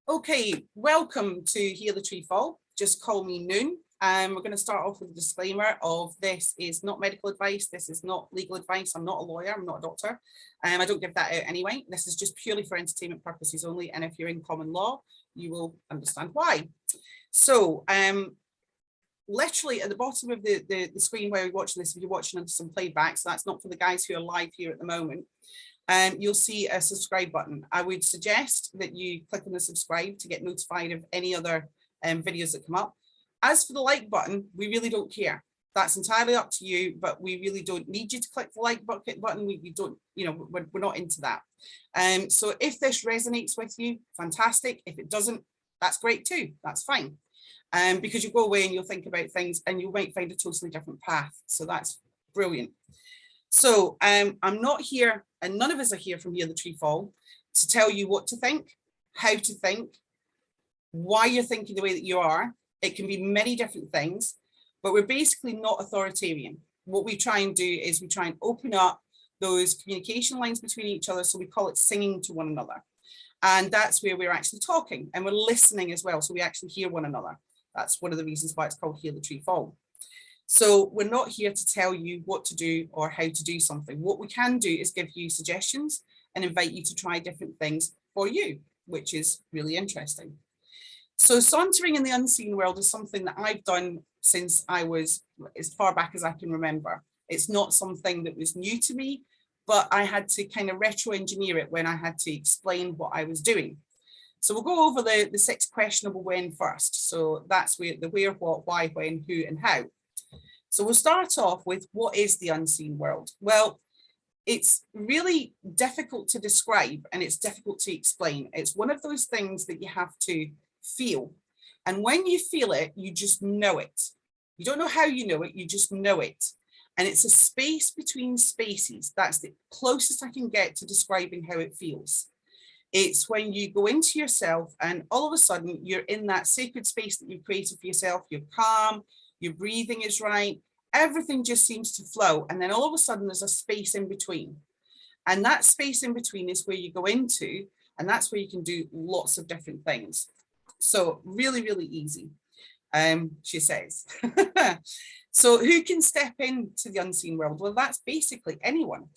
Okay, welcome to Hear the Tree Fall. Just call me Noon. We're going to start off with a disclaimer of this is not medical advice. This is not legal advice. I'm not a lawyer. I'm not a doctor. I don't give that out anyway. This is just purely for entertainment purposes only. And if you're in common law, you will understand why. So literally at the bottom of the screen where you're watching this, if you're watching on some playback, so that's not for the guys who are live here at the moment, you'll see a subscribe button. I would suggest that you click on the subscribe to get notified of any other videos that come up. As for the like button, we really don't care. That's entirely up to you, but we really don't need you to click the like button. We don't, we're not into that. So if this resonates with you, fantastic. If it doesn't, that's great too. That's fine. Because you go away and you'll think about things and you might find a totally different path. So that's brilliant. So I'm not here, and none of us are here from Hear the Tree Fall to tell you what to think, how to think, why you're thinking the way that you are. It can be many different things, but we're basically not authoritarian. What we try and do is we try and open up those communication lines between each other. So we call it singing to one another. And that's where we're actually talking and we're listening as well. So we actually hear one another. That's one of the reasons why it's called Hear the Tree Fall. So we're not here to tell you what to do or how to do something. What we can do is give you suggestions and invite you to try different things for you, which is really interesting. So sauntering in the unseen world is something that I've done since I was as far back as I can remember. It's not something that was new to me, but I had to kind of retro engineer it when I had to explain what I was doing. So we'll go over the 6 questionable when first. So that's where the where, what, why, when, who, and how. So we'll start off with what is the unseen world? Well, it's really difficult to describe and it's difficult to explain. It's one of those things that you have to feel. And when you feel it, you just know it. You don't know how you know it, you just know it. And it's a space between spaces. That's the closest I can get to describing how it feels. It's when you go into yourself and all of a sudden you're in that sacred space that you've created for yourself. You're calm, your breathing is right. Everything just seems to flow. And then all of a sudden there's a space in between. And that space in between is where you go into, and that's where you can do lots of different things. So really, really easy, she says. So who can step into the unseen world? Well, that's basically anyone.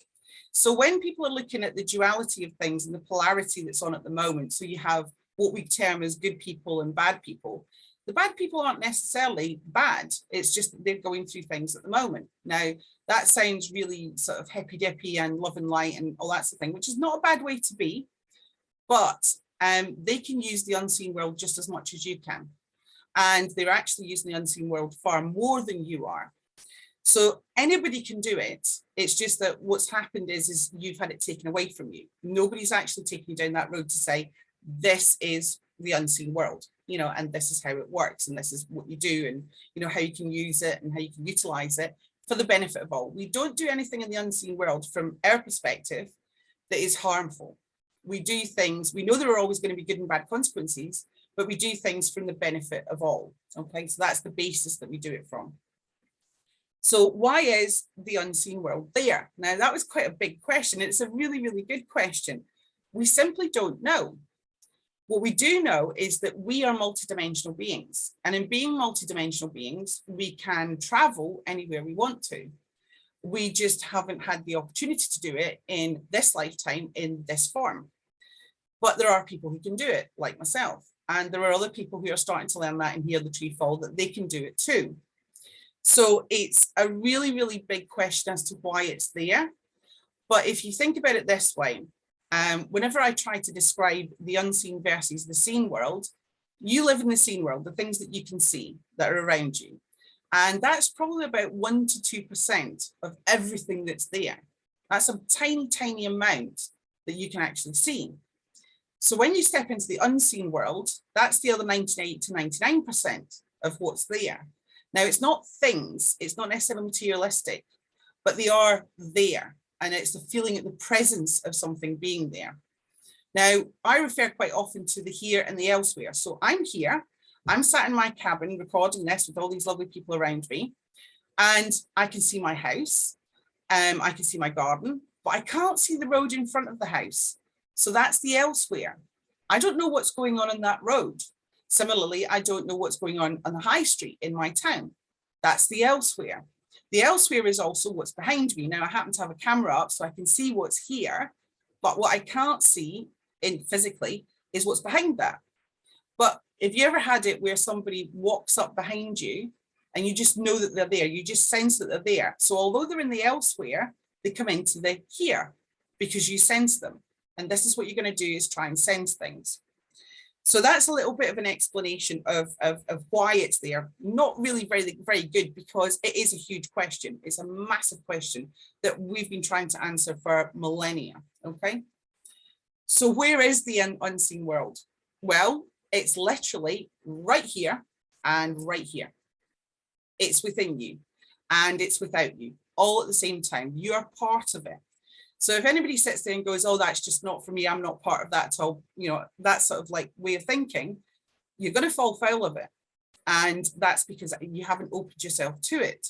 So when people are looking at the duality of things and the polarity that's on at the moment, so you have what we term as good people and bad people. The bad people aren't necessarily bad. It's just that they're going through things at the moment. Now, that sounds really sort of hippy dippy and love and light and all that sort of thing, which is not a bad way to be, but they can use the unseen world just as much as you can. And they're actually using the unseen world far more than you are. So anybody can do it. It's just that what's happened is you've had it taken away from you. Nobody's actually taking you down that road to say, this is the unseen world, and this is how it works. And this is what you do and, how you can use it and how you can utilize it for the benefit of all. We don't do anything in the unseen world from our perspective that is harmful. We do things, we know there are always going to be good and bad consequences, but we do things from the benefit of all. Okay, so that's the basis that we do it from. So why is the unseen world there? Now, that was quite a big question. It's a really, really good question. We simply don't know. What we do know is that we are multidimensional beings. And in being multidimensional beings, we can travel anywhere we want to. We just haven't had the opportunity to do it in this lifetime in this form. But there are people who can do it, like myself. And there are other people who are starting to learn that and Hear the Tree Fall, that they can do it too. So it's a really, really big question as to why it's there. But if you think about it this way, whenever I try to describe the unseen versus the seen world, you live in the seen world, the things that you can see that are around you. And that's probably about 1 to 2% of everything that's there. That's a tiny, tiny amount that you can actually see. So when you step into the unseen world, that's the other 98 to 99% of what's there. Now, it's not things, it's not necessarily materialistic, but they are there. And it's the feeling of the presence of something being there. Now, I refer quite often to the here and the elsewhere. So I'm here, I'm sat in my cabin recording this with all these lovely people around me, and I can see my house, I can see my garden, but I can't see the road in front of the house. So that's the elsewhere. I don't know what's going on that road. Similarly, I don't know what's going on the high street in my town. That's the elsewhere. The elsewhere is also what's behind me. Now I happen to have a camera up so I can see what's here, but what I can't see physically is what's behind that. But if you ever had it where somebody walks up behind you and you just know that they're there, you just sense that they're there. So although they're in the elsewhere, they come into the here because you sense them. And this is what you're going to do, is try and sense things. So that's a little bit of an explanation of why it's there. Not really very good, because it is a huge question. It's a massive question that we've been trying to answer for millennia, okay? So where is the unseen world? Well, it's literally right here and right here. It's within you and it's without you, all at the same time. You're part of it. So if anybody sits there and goes, oh, that's just not for me, I'm not part of that at all, you know, that sort of like way of thinking, you're going to fall foul of it. And that's because you haven't opened yourself to it.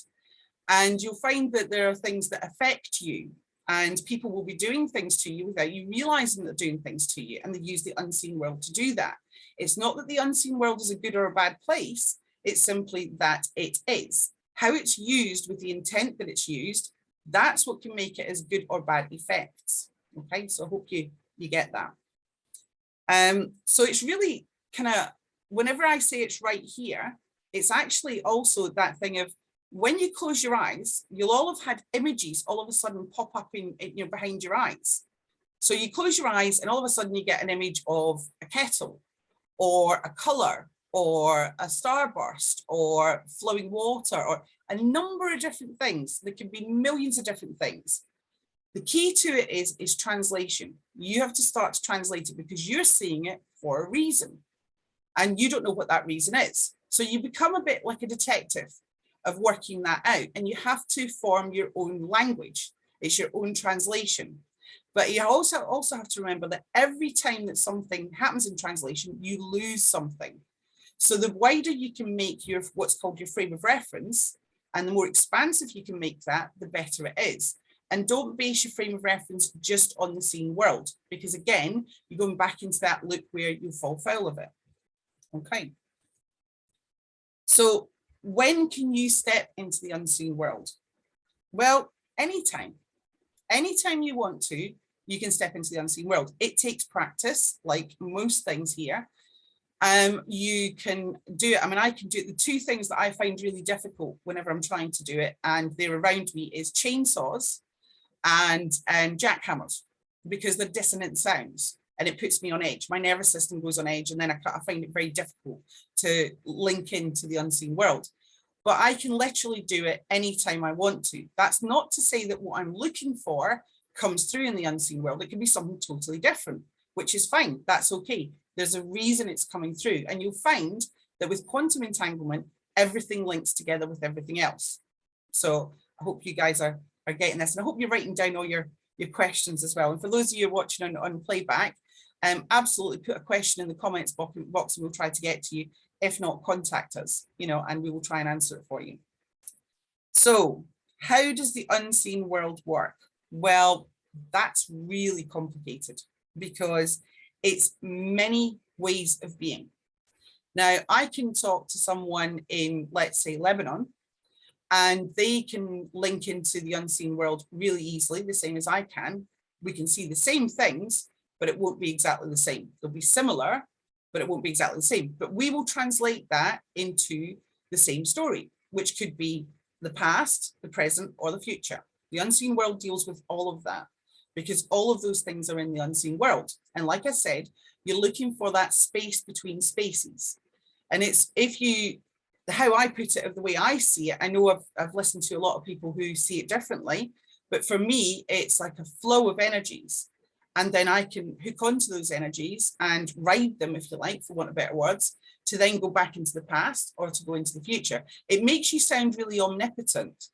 And you'll find that there are things that affect you, and people will be doing things to you without you realizing they're doing things to you. And they use the unseen world to do that. It's not that the unseen world is a good or a bad place. It's simply that it is. How it's used with the intent that it's used, that's what can make it as good or bad effects. Okay, so I hope you get that. So it's really kind of, whenever I say it's right here, it's actually also that thing of, when you close your eyes, you'll all have had images all of a sudden pop up in you know, behind your eyes. So you close your eyes and all of a sudden you get an image of a kettle or a color or a starburst or flowing water or a number of different things. There can be millions of different things. The key to it is translation. You have to start to translate it because you're seeing it for a reason and you don't know what that reason is. So you become a bit like a detective of working that out, and you have to form your own language. It's your own translation. But you also have to remember that every time that something happens in translation, you lose something. So the wider you can make your what's called your frame of reference, and the more expansive you can make that, the better it is. And don't base your frame of reference just on the seen world, because again, you're going back into that loop where you fall foul of it. Okay. So when can you step into the unseen world? Well, anytime. Anytime you want to, you can step into the unseen world. It takes practice, like most things here. You can do it. I mean, I can do it. The two things that I find really difficult whenever I'm trying to do it, and they're around me, is chainsaws and jackhammers, because they're dissonant sounds and it puts me on edge. My nervous system goes on edge, and then I find it very difficult to link into the unseen world. But I can literally do it anytime I want to. That's not to say that what I'm looking for comes through in the unseen world. It can be something totally different, which is fine. That's okay. There's a reason it's coming through. And you'll find that with quantum entanglement, everything links together with everything else. So I hope you guys are getting this. And I hope you're writing down all your questions as well. And for those of you watching on playback, absolutely put a question in the comments box and we'll try to get to you. If not, contact us, you know, and we will try and answer it for you. So how does the unseen world work? Well, that's really complicated because it's many ways of being. Now, I can talk to someone in, let's say, Lebanon, and they can link into the unseen world really easily, the same as I can. We can see the same things, but it won't be exactly the same. They'll be similar, but it won't be exactly the same. But we will translate that into the same story, which could be the past, the present, or the future. The unseen world deals with all of that because all of those things are in the unseen world. And like I said, you're looking for that space between spaces. And it's, how I put it, of the way I see it, I know I've listened to a lot of people who see it differently, but for me, it's like a flow of energies. And then I can hook onto those energies and ride them, if you like, for want of better words, to then go back into the past or to go into the future. It makes you sound really omnipotent,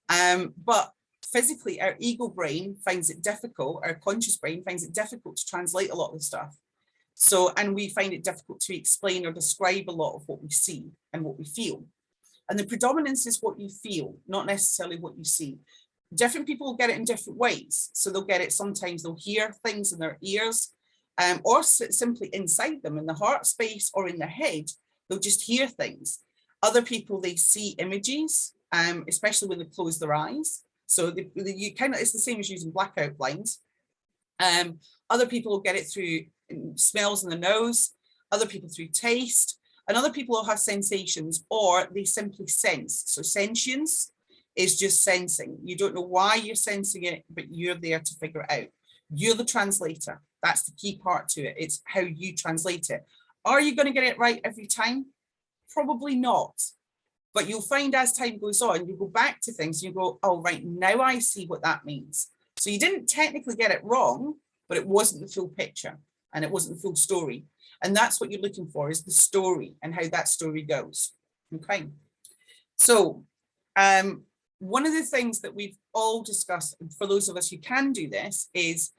but physically our ego brain finds it difficult, our conscious brain finds it difficult to translate a lot of the stuff. So, and we find it difficult to explain or describe a lot of what we see and what we feel. And the predominance is what you feel, not necessarily what you see. Different people will get it in different ways. So they'll get it, sometimes they'll hear things in their ears, or simply inside them in the heart space or in their head, they'll just hear things. Other people, they see images, especially when they close their eyes. So you kind of, it's the same as using blackout blinds. Other people will get it through smells in the nose, other people through taste, and other people will have sensations, or they simply sense. So sentience is just sensing. You don't know why you're sensing it, but you're there to figure it out. You're the translator. That's the key part to it. It's how you translate it. Are you going to get it right every time? Probably not. But you'll find as time goes on, you go back to things, you go, oh, right, now I see what that means. So you didn't technically get it wrong, but it wasn't the full picture and it wasn't the full story. And that's what you're looking for, is the story and how that story goes. Okay. So one of the things that we've all discussed, for those of us who can do this, is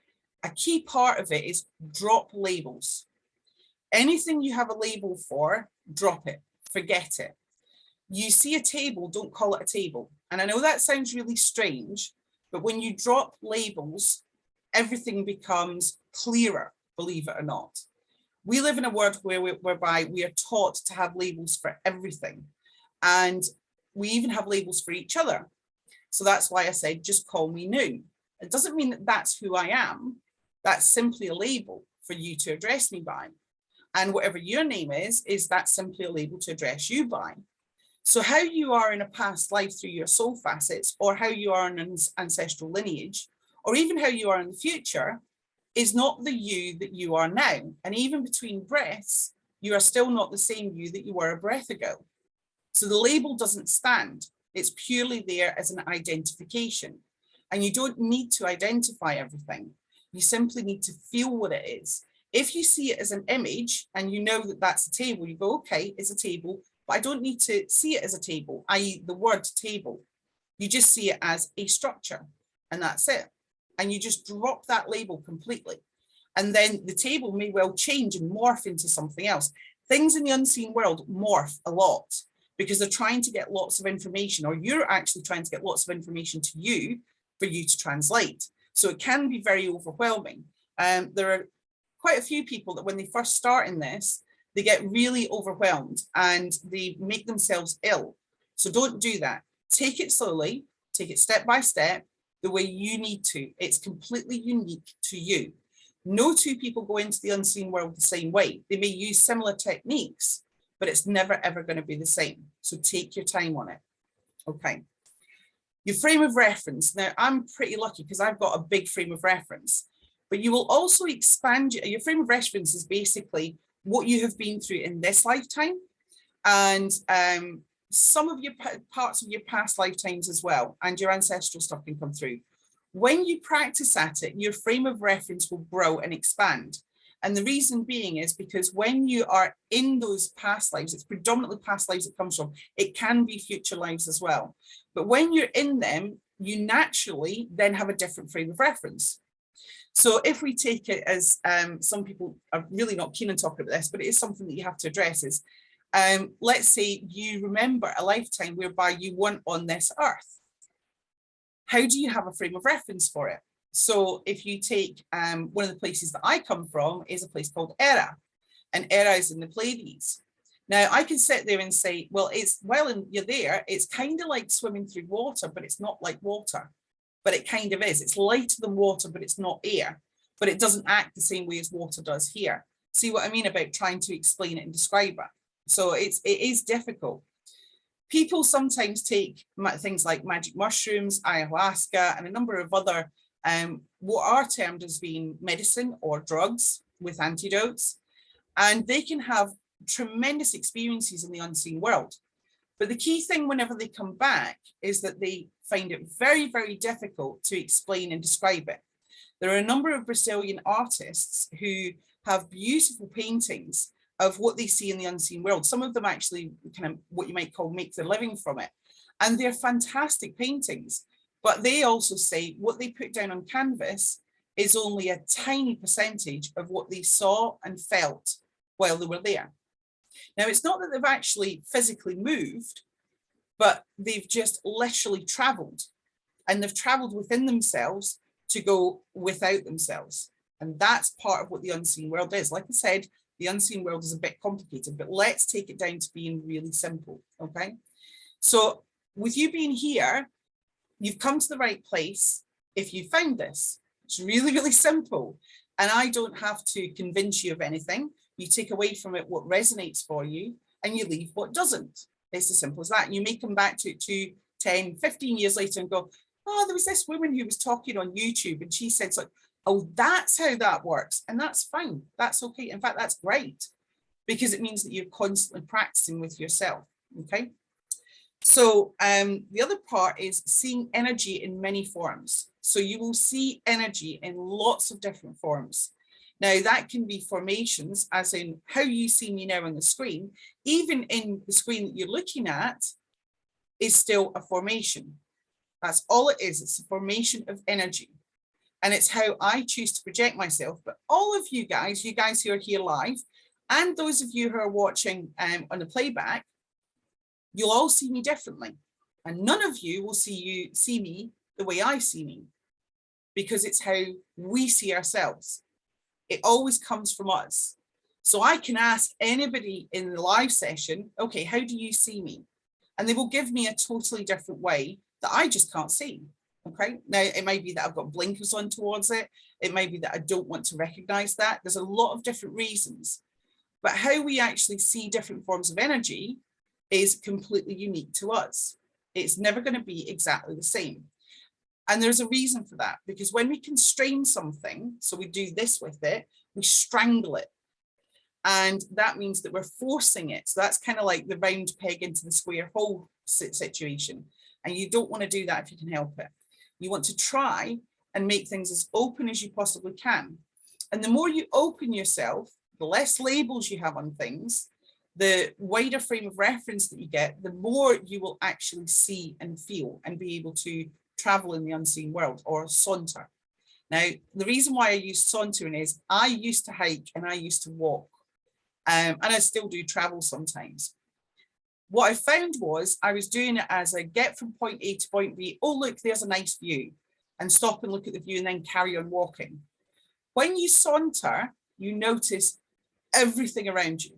a key part of it is drop labels. Anything you have a label for, drop it, forget it. You see a table, don't call it a table. And I know that sounds really strange, but when you drop labels, everything becomes clearer, believe it or not. We live in a world whereby we are taught to have labels for everything. And we even have labels for each other. So that's why I said, just call me Noon. It doesn't mean that that's who I am. That's simply a label for you to address me by. And whatever your name is that simply a label to address you by. So how you are in a past life through your soul facets, or how you are in an ancestral lineage, or even how you are in the future, is not the you that you are now. And even between breaths, you are still not the same you that you were a breath ago. So the label doesn't stand. It's purely there as an identification. And you don't need to identify everything. You simply need to feel what it is. If you see it as an image and you know that that's a table, you go, okay, it's a table, but I don't need to see it as a table, i.e. the word table. You just see it as a structure, and that's it. And you just drop that label completely. And then the table may well change and morph into something else. Things in the unseen world morph a lot because they're trying to get lots of information, or you're actually trying to get lots of information to you for you to translate. So it can be very overwhelming. There are quite a few people that when they first start in this, they get really overwhelmed and they make themselves ill. So don't do that. Take it slowly, take it step by step, the way you need to. It's completely unique to you. No two people go into the unseen world the same way. They may use similar techniques, but it's never, ever going to be the same. So take your time on it. Okay. Your frame of reference. Now, I'm pretty lucky because I've got a big frame of reference, but you will also expand. Your frame of reference is basically what you have been through in this lifetime, and some of your parts of your past lifetimes as well, and your ancestral stuff can come through. When you practice at it, your frame of reference will grow and expand. And the reason being is because when you are in those past lives, it's predominantly past lives it comes from. It can be future lives as well. But when you're in them, you naturally then have a different frame of reference. So if we take it as some people are really not keen on talking about this, but it is something that you have to address is, let's say you remember a lifetime whereby you weren't on this earth. How do you have a frame of reference for it? So if you take one of the places that I come from is a place called Era, and Era is in the Pleiades. Now I can sit there and say, well, you're there, it's kind of like swimming through water, but it's not like water. But it kind of is. It's lighter than water, but it's not air. But it doesn't act the same way as water does here. See what I mean about trying to explain it and describe it? So it is difficult. People sometimes take things like magic mushrooms, ayahuasca, and a number of other what are termed as being medicine or drugs with antidotes, and they can have tremendous experiences in the unseen world. But the key thing whenever they come back is that they find it very, very difficult to explain and describe it. There are a number of Brazilian artists who have beautiful paintings of what they see in the unseen world. Some of them actually kind of what you might call make their living from it. And they're fantastic paintings. But they also say what they put down on canvas is only a tiny percentage of what they saw and felt while they were there. Now, it's not that they've actually physically moved, but they've just literally traveled, and they've traveled within themselves to go without themselves. And that's part of what the unseen world is. Like I said, the unseen world is a bit complicated, but let's take it down to being really simple, okay? So with you being here, you've come to the right place if you found this. It's really, really simple. And I don't have to convince you of anything. You take away from it what resonates for you and you leave what doesn't. It's as simple as that. And you may come back to it 2, 10, 15 years later and go, oh, there was this woman who was talking on YouTube and she said, like, oh, that's how that works. And that's fine. That's okay. In fact, that's great because it means that you're constantly practicing with yourself. Okay. So the other part is seeing energy in many forms. So you will see energy in lots of different forms. Now that can be formations, as in how you see me now on the screen, even in the screen that you're looking at is still a formation. That's all it is. It's a formation of energy. And it's how I choose to project myself. But all of you guys who are here live, and those of you who are watching on the playback, you'll all see me differently. And none of you will see me the way I see me, because it's how we see ourselves. It always comes from us. So I can ask anybody in the live session, okay, how do you see me? And they will give me a totally different way that I just can't see. Okay, now it might be that I've got blinkers on towards it. It might be that I don't want to recognize that. There's a lot of different reasons. But how we actually see different forms of energy is completely unique to us. It's never going to be exactly the same. And there's a reason for that, because when we constrain something, so we do this with it, we strangle it. And that means that we're forcing it. So that's kind of like the round peg into the square hole situation. And you don't want to do that if you can help it. You want to try and make things as open as you possibly can. And the more you open yourself, the less labels you have on things, the wider frame of reference that you get, the more you will actually see and feel and be able to travel in the unseen world, or saunter. Now, the reason why I use sauntering is I used to hike and I used to walk, and I still do travel sometimes. What I found was I was doing it as I get from point A to point B. Oh, look, there's a nice view, and stop and look at the view and then carry on walking. When you saunter, you notice everything around you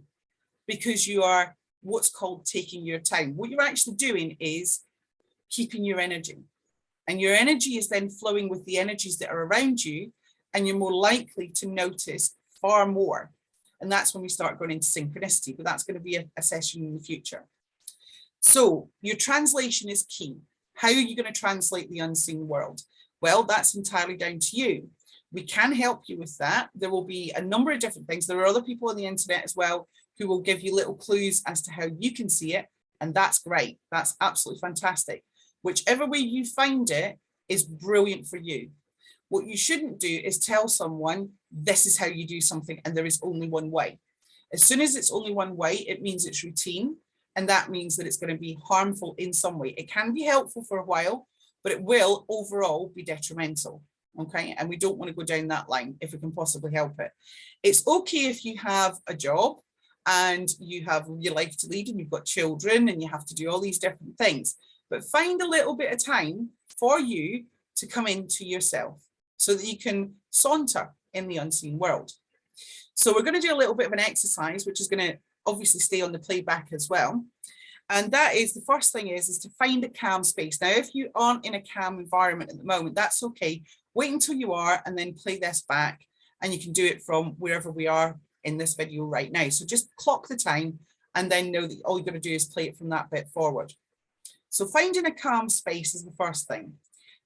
because you are what's called taking your time. What you're actually doing is keeping your energy, and your energy is then flowing with the energies that are around you, and you're more likely to notice far more. And that's when we start going into synchronicity, but that's going to be a session in the future. So your translation is key. How are you going to translate the unseen world? Well, that's entirely down to you. We can help you with that. There will be a number of different things. There are other people on the internet as well who will give you little clues as to how you can see it. And that's great. That's absolutely fantastic. Whichever way you find it is brilliant for you. What you shouldn't do is tell someone, this is how you do something and there is only one way. As soon as it's only one way, it means it's routine. And that means that it's going to be harmful in some way. It can be helpful for a while, but it will overall be detrimental. Okay. And we don't want to go down that line if we can possibly help it. It's okay if you have a job and you have your life to lead and you've got children and you have to do all these different things, but find a little bit of time for you to come into yourself so that you can saunter in the unseen world. So we're going to do a little bit of an exercise, which is going to obviously stay on the playback as well. And that is, the first thing is to find a calm space. Now, if you aren't in a calm environment at the moment, that's okay. Wait until you are and then play this back, and you can do it from wherever we are in this video right now. So just clock the time and then know that all you're going to do is play it from that bit forward. So finding a calm space is the first thing.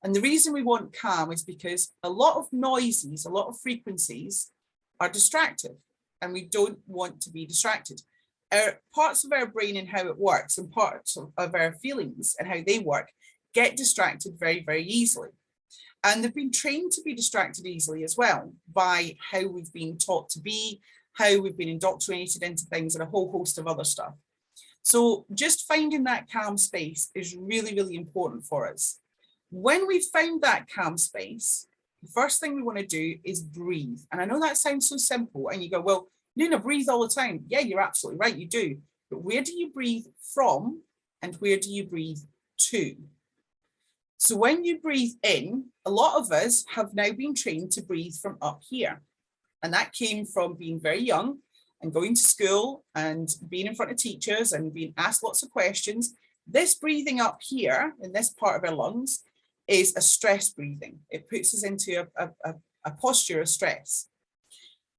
And the reason we want calm is because a lot of noises, a lot of frequencies are distractive, and we don't want to be distracted. Parts of our brain and how it works, and parts of our feelings and how they work, get distracted very, very easily. And they've been trained to be distracted easily as well by how we've been taught to be, how we've been indoctrinated into things, and a whole host of other stuff. So just finding that calm space is really, really important for us. When we've found that calm space, the first thing we want to do is breathe. And I know that sounds so simple, and you go, well, Nina, breathe all the time. Yeah, you're absolutely right, you do. But where do you breathe from and where do you breathe to? So when you breathe in, a lot of us have now been trained to breathe from up here. And that came from being very young and going to school and being in front of teachers and being asked lots of questions. This breathing up here in this part of our lungs is a stress breathing. It puts us into a posture of stress.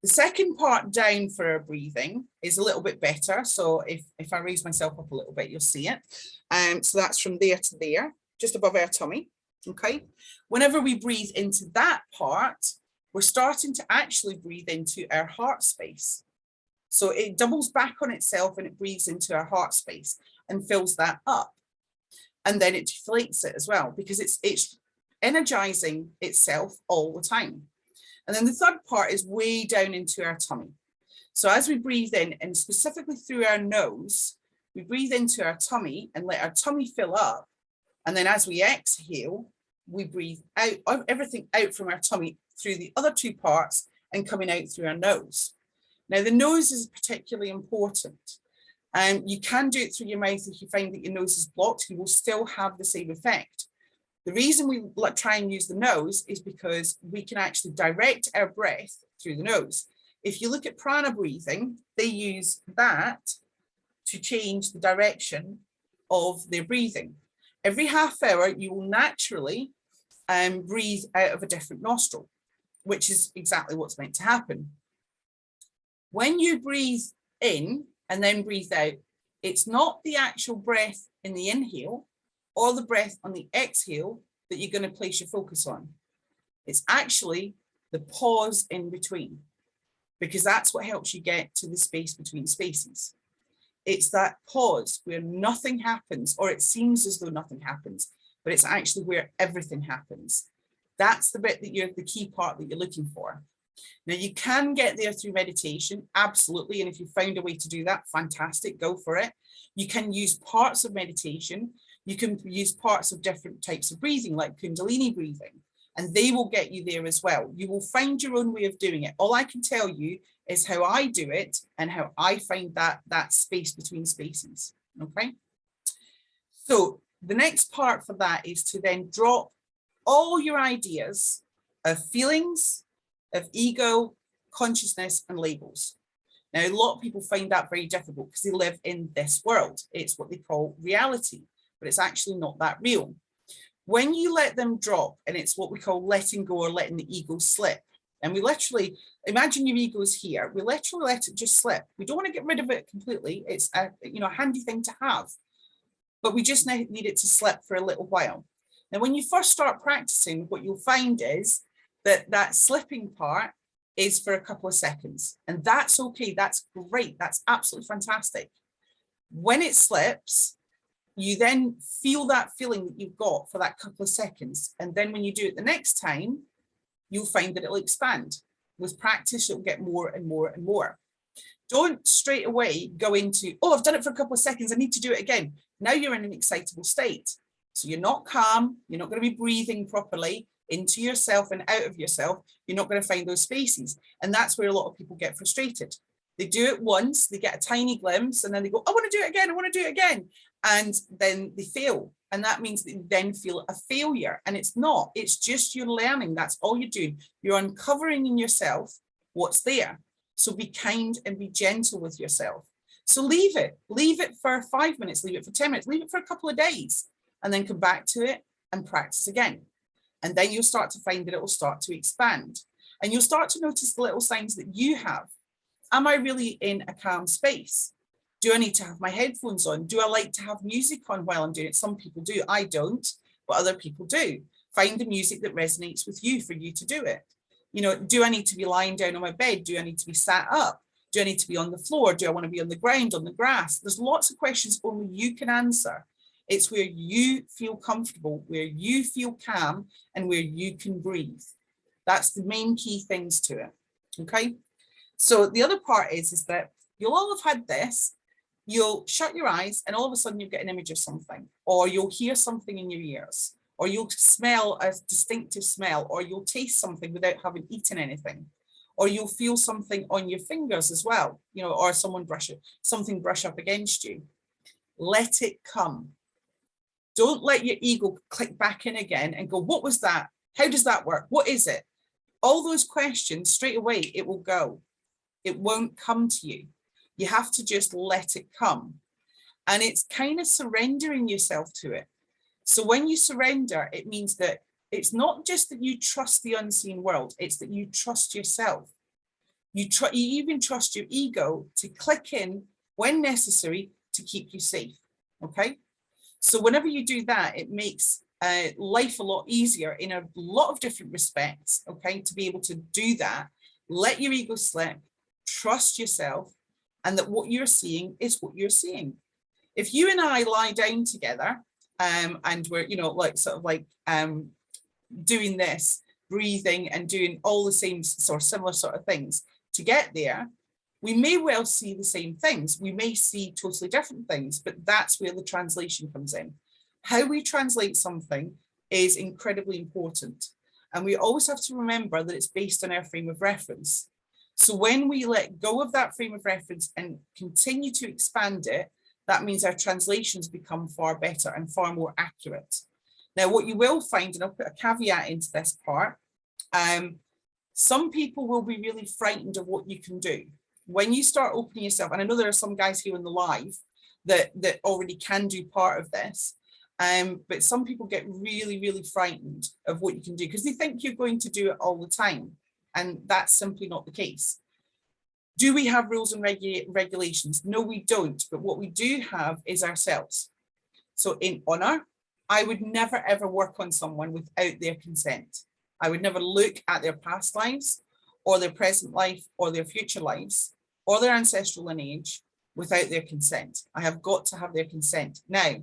The second part down for our breathing is a little bit better. So if I raise myself up a little bit, you'll see it. So that's from there to there, just above our tummy. Okay. Whenever we breathe into that part, we're starting to actually breathe into our heart space. So it doubles back on itself and it breathes into our heart space and fills that up. And then it deflates it as well, because it's energizing itself all the time. And then the third part is way down into our tummy. So as we breathe in, and specifically through our nose, we breathe into our tummy and let our tummy fill up. And then as we exhale, we breathe out everything out from our tummy through the other two parts and coming out through our nose. Now, the nose is particularly important. You can do it through your mouth. If you find that your nose is blocked, you will still have the same effect. The reason we try and use the nose is because we can actually direct our breath through the nose. If you look at prana breathing, they use that to change the direction of their breathing. Every half hour, you will naturally breathe out of a different nostril, which is exactly what's meant to happen. When you breathe in and then breathe out, it's not the actual breath in the inhale or the breath on the exhale that you're going to place your focus on. It's actually the pause in between, because that's what helps you get to the space between spaces. It's that pause where nothing happens, or it seems as though nothing happens, but it's actually where everything happens. That's the bit that the key part that you're looking for. Now, you can get there through meditation, absolutely. And if you found a way to do that, fantastic, go for it. You can use parts of meditation. You can use parts of different types of breathing, like Kundalini breathing, and they will get you there as well. You will find your own way of doing it. All I can tell you is how I do it and how I find that space between spaces, okay? So the next part for that is to then drop all your ideas of feelings, of ego, consciousness, and labels. Now, a lot of people find that very difficult because they live in this world. It's what they call reality, but it's actually not that real. When you let them drop, and it's what we call letting go or letting the ego slip, and we literally, imagine your ego is here, we literally let it just slip. We don't want to get rid of it completely. It's a handy thing to have, but we just need it to slip for a little while. Now, when you first start practicing, what you'll find is that slipping part is for a couple of seconds, and that's okay. That's great. That's absolutely fantastic. When it slips, you then feel that feeling that you've got for that couple of seconds. And then when you do it the next time, you'll find that it'll expand. With practice, it'll get more and more and more. Don't straight away go into, oh, I've done it for a couple of seconds, I need to do it again. Now you're in an excitable state. So you're not calm, you're not going to be breathing properly into yourself and out of yourself. You're not going to find those spaces. And that's where a lot of people get frustrated. They do it once, they get a tiny glimpse, and then they go, I want to do it again, I want to do it again. And then they fail. And that means that you then feel a failure. And it's not, it's just you're learning. That's all you're doing. You're uncovering in yourself what's there. So be kind and be gentle with yourself. So leave it for 5 minutes, leave it for 10 minutes, leave it for a couple of days, and then come back to it and practice again. And then you'll start to find that it will start to expand. And you'll start to notice the little signs that you have. Am I really in a calm space? Do I need to have my headphones on? Do I like to have music on while I'm doing it? Some people do. I don't, but other people do. Find the music that resonates with you for you to do it. Do I need to be lying down on my bed? Do I need to be sat up? Do I need to be on the floor? Do I want to be on the ground, on the grass? There's lots of questions only you can answer. It's where you feel comfortable, where you feel calm, and where you can breathe. That's the main key things to it, okay? So the other part is that you'll all have had this. You'll shut your eyes and all of a sudden you'll get an image of something, or you'll hear something in your ears, or you'll smell a distinctive smell, or you'll taste something without having eaten anything, or you'll feel something on your fingers as well, or something brush up against you. Let it come. Don't let your ego click back in again and go, what was that? How does that work? What is it? All those questions, straight away, it will go. It won't come to you. You have to just let it come. And it's kind of surrendering yourself to it. So when you surrender, it means that it's not just that you trust the unseen world, it's that you trust yourself. You even trust your ego to click in when necessary to keep you safe, okay? So whenever you do that, it makes life a lot easier in a lot of different respects, okay? To be able to do that, let your ego slip, trust yourself, and that what you're seeing is what you're seeing. If you and I lie down together and we're, you know, like sort of like doing this, breathing and doing all the same sort of similar sort of things to get there, we may well see the same things. We may see totally different things, but that's where the translation comes in. How we translate something is incredibly important. And we always have to remember that it's based on our frame of reference. So when we let go of that frame of reference and continue to expand it, that means our translations become far better and far more accurate. Now, what you will find, and I'll put a caveat into this part, some people will be really frightened of what you can do. When you start opening yourself, and I know there are some guys here in the live that already can do part of this, but some people get really, really frightened of what you can do because they think you're going to do it all the time. And that's simply not the case. Do we have rules and regulations? No, we don't. But what we do have is ourselves. So in honor, I would never, ever work on someone without their consent. I would never look at their past lives or their present life or their future lives or their ancestral lineage without their consent. I have got to have their consent. Now,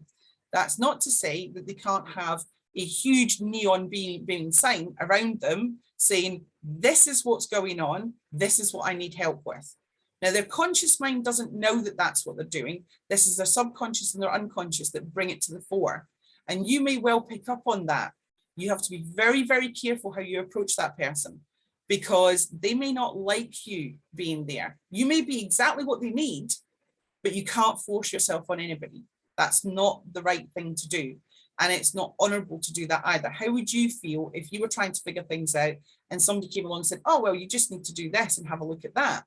that's not to say that they can't have a huge neon beam sign around them saying, this is what's going on, this is what I need help with. Now, their conscious mind doesn't know that that's what they're doing. This is their subconscious and their unconscious that bring it to the fore. And you may well pick up on that. You have to be very, very careful how you approach that person because they may not like you being there. You may be exactly what they need, but you can't force yourself on anybody. That's not the right thing to do. And it's not honorable to do that either. How would you feel if you were trying to figure things out and somebody came along and said, oh, well, you just need to do this and have a look at that?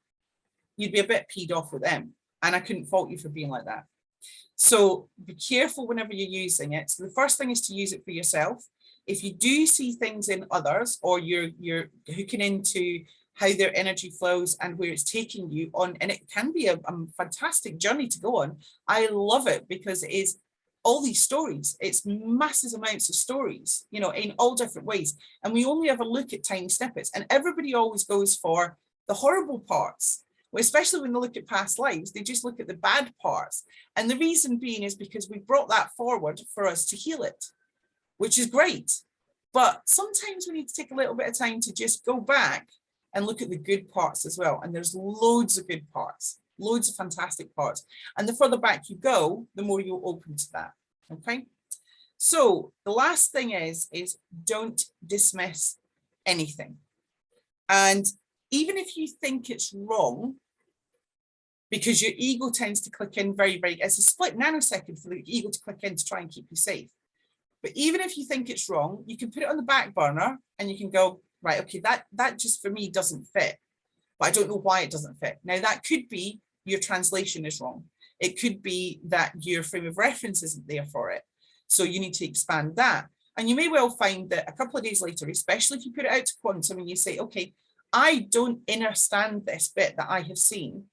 You'd be a bit peed off with them. And I couldn't fault you for being like that. So be careful whenever you're using it. So the first thing is to use it for yourself. If you do see things in others or you're hooking into how their energy flows and where it's taking you on, and it can be a fantastic journey to go on. I love it because it is all these stories. It's massive amounts of stories, you know, in all different ways. And we only ever look at tiny snippets, and everybody always goes for the horrible parts. Well, especially when they look at past lives, they just look at the bad parts. And the reason being is because we brought that forward for us to heal it, which is great. But sometimes we need to take a little bit of time to just go back and look at the good parts as well. And there's loads of good parts, loads of fantastic parts. And the further back you go, the more you're open to that, okay? So the last thing is don't dismiss anything. And even if you think it's wrong, because your ego tends to click in very, very, it's a split nanosecond for the ego to click in to try and keep you safe. But even if you think it's wrong, you can put it on the back burner and you can go, right, okay, that just for me doesn't fit, but I don't know why it doesn't fit. Now that could be your translation is wrong. It could be that your frame of reference isn't there for it. So you need to expand that. And you may well find that a couple of days later, especially if you put it out to quantum and you say, okay, I don't understand this bit that I have seen.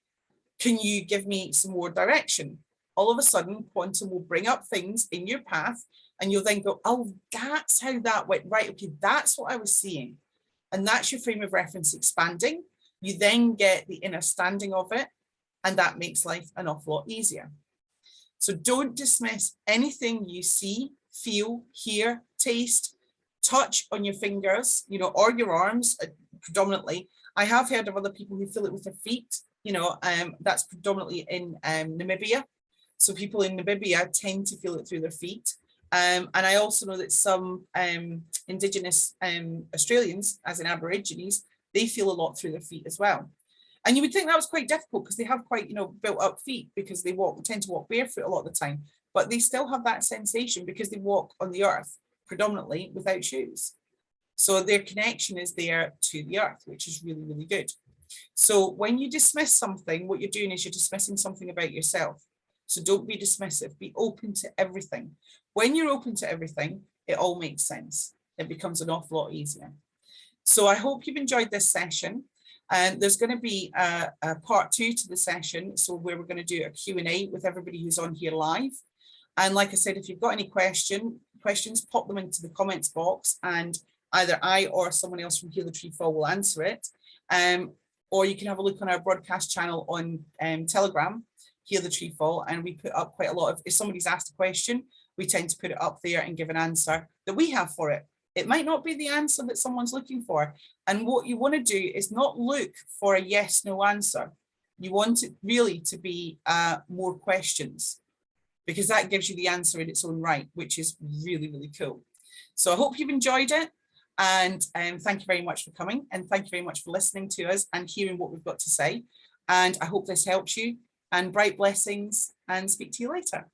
Can you give me some more direction? All of a sudden, quantum will bring up things in your path and you'll then go, oh, that's how that went. Right, okay, that's what I was seeing. And that's your frame of reference expanding. You then get the understanding of it, and that makes life an awful lot easier. So don't dismiss anything you see, feel, hear, taste, touch on your fingers, you know, or your arms predominantly. I have heard of other people who feel it with their feet, you know, that's predominantly in Namibia. So people in Namibia tend to feel it through their feet. And I also know that some Indigenous Australians, as in Aborigines, they feel a lot through their feet as well. And you would think that was quite difficult because they have quite, you know, built up feet because they tend to walk barefoot a lot of the time. but they still have that sensation because they walk on the earth predominantly without shoes. So their connection is there to the earth, which is really, really good. So when you dismiss something, what you're doing is you're dismissing something about yourself. So don't be dismissive, be open to everything. When you're open to everything, it all makes sense. It becomes an awful lot easier. So I hope you've enjoyed this session. And there's going to be a part 2 to the session, so where we're going to do a Q&A with everybody who's on here live. And like I said, if you've got any questions, pop them into the comments box, and either I or someone else from Heal the Tree Fall will answer it. Or you can have a look on our broadcast channel on Telegram, Heal the Tree Fall, and we put up quite a lot of, if somebody's asked a question, we tend to put it up there and give an answer that we have for it. It might not be the answer that someone's looking for. And what you want to do is not look for a yes, no answer. You want it really to be more questions, because that gives you the answer in its own right, which is really, really cool. So I hope you've enjoyed it. And thank you very much for coming. And thank you very much for listening to us and hearing what we've got to say. And I hope this helps you. And bright blessings, and speak to you later.